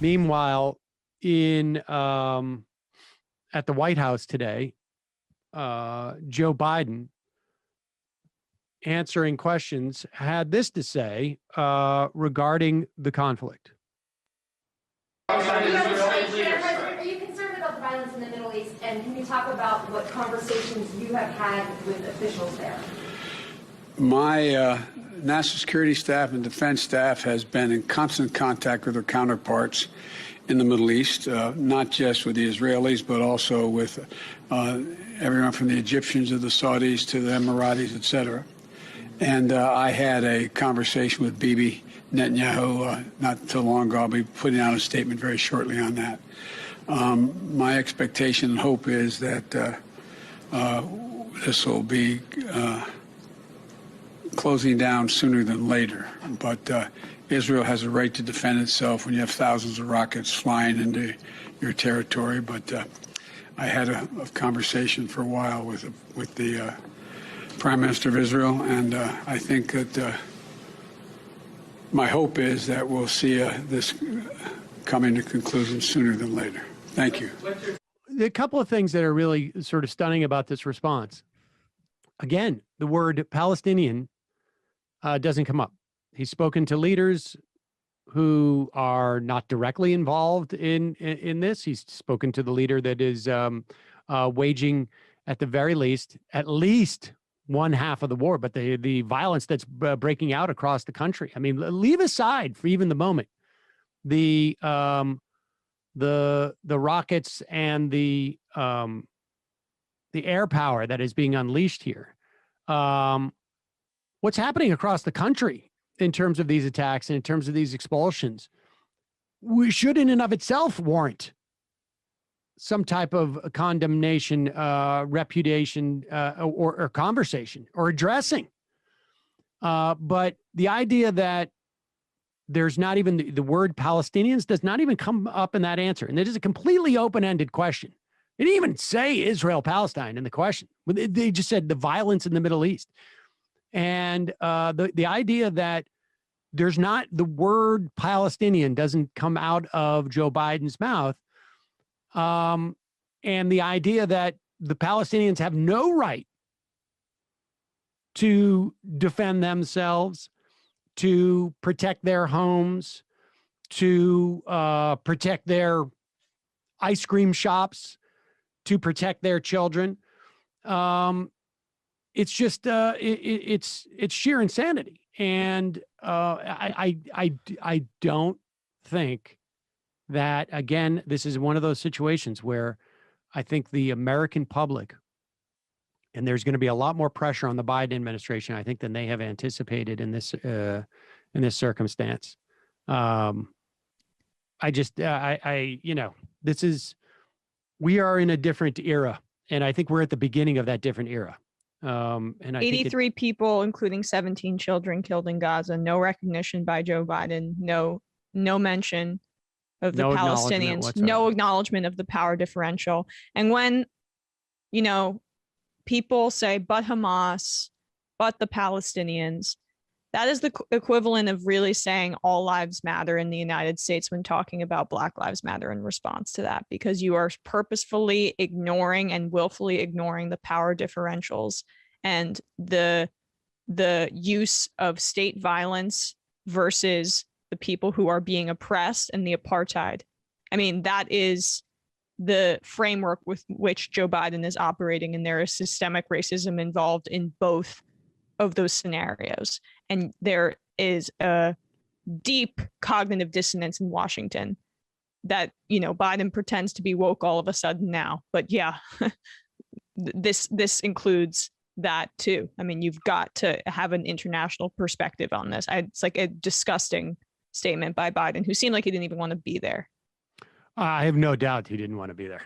Meanwhile, in at the White House today, Joe Biden, answering questions, had this to say regarding the conflict. Are you concerned about the violence in the Middle East? And can you talk about what conversations you have had with officials there? My national security staff and defense staff has been in constant contact with their counterparts in the Middle East, not just with the Israelis, but also with everyone from the Egyptians to the Saudis to the Emiratis, et cetera. And I had a conversation with Bibi Netanyahu not too long ago. I'll be putting out a statement very shortly on that. My expectation and hope is that this will be closing down sooner than later. But Israel has a right to defend itself when you have thousands of rockets flying into your territory. But I had a conversation for a while with the Prime Minister of Israel, and I think that my hope is that we'll see this coming to conclusion sooner than later. Thank you. A couple of things that are really sort of stunning about this response. Again, the word Palestinian doesn't come up. He's spoken to leaders who are not directly involved in this. He's spoken to the leader that is waging, at the very least, at least one half of the war, but the violence that's breaking out across the country. I mean, leave aside for even the moment the rockets and the air power that is being unleashed here. What's happening across the country in terms of these attacks and in terms of these expulsions, we should in and of itself warrant some type of condemnation, repudiation, or conversation or addressing. But the idea that there's not even the word Palestinians does not even come up in that answer. And it is a completely open-ended question. They didn't even say Israel-Palestine in the question. They just said the violence in the Middle East. And the idea that there's not, the word Palestinian doesn't come out of Joe Biden's mouth. And the idea that the Palestinians have no right to defend themselves, to protect their homes, to protect their ice cream shops, to protect their children. It's just it's sheer insanity. And I don't think that, again, this is one of those situations where I think the American public, and there's going to be a lot more pressure on the Biden administration, I think, than they have anticipated in this circumstance. We are in a different era, and I think we're at the beginning of that different era. And I 83 people, including 17 children, killed in Gaza. No recognition by Joe Biden. No mention of the Palestinians. No acknowledgement of the power differential. And when, people say, but Hamas, but the Palestinians, that is the equivalent of really saying all lives matter in the United States when talking about Black Lives Matter in response to that, because you are purposefully ignoring and willfully ignoring the power differentials and the use of state violence versus the people who are being oppressed and the apartheid. I mean, that is the framework with which Joe Biden is operating, and there is systemic racism involved in both of those scenarios. And there is a deep cognitive dissonance in Washington that, Biden pretends to be woke all of a sudden now. But yeah, this includes that too. I mean, you've got to have an international perspective on this. It's like a disgusting statement by Biden, who seemed like he didn't even want to be there. I have no doubt he didn't want to be there.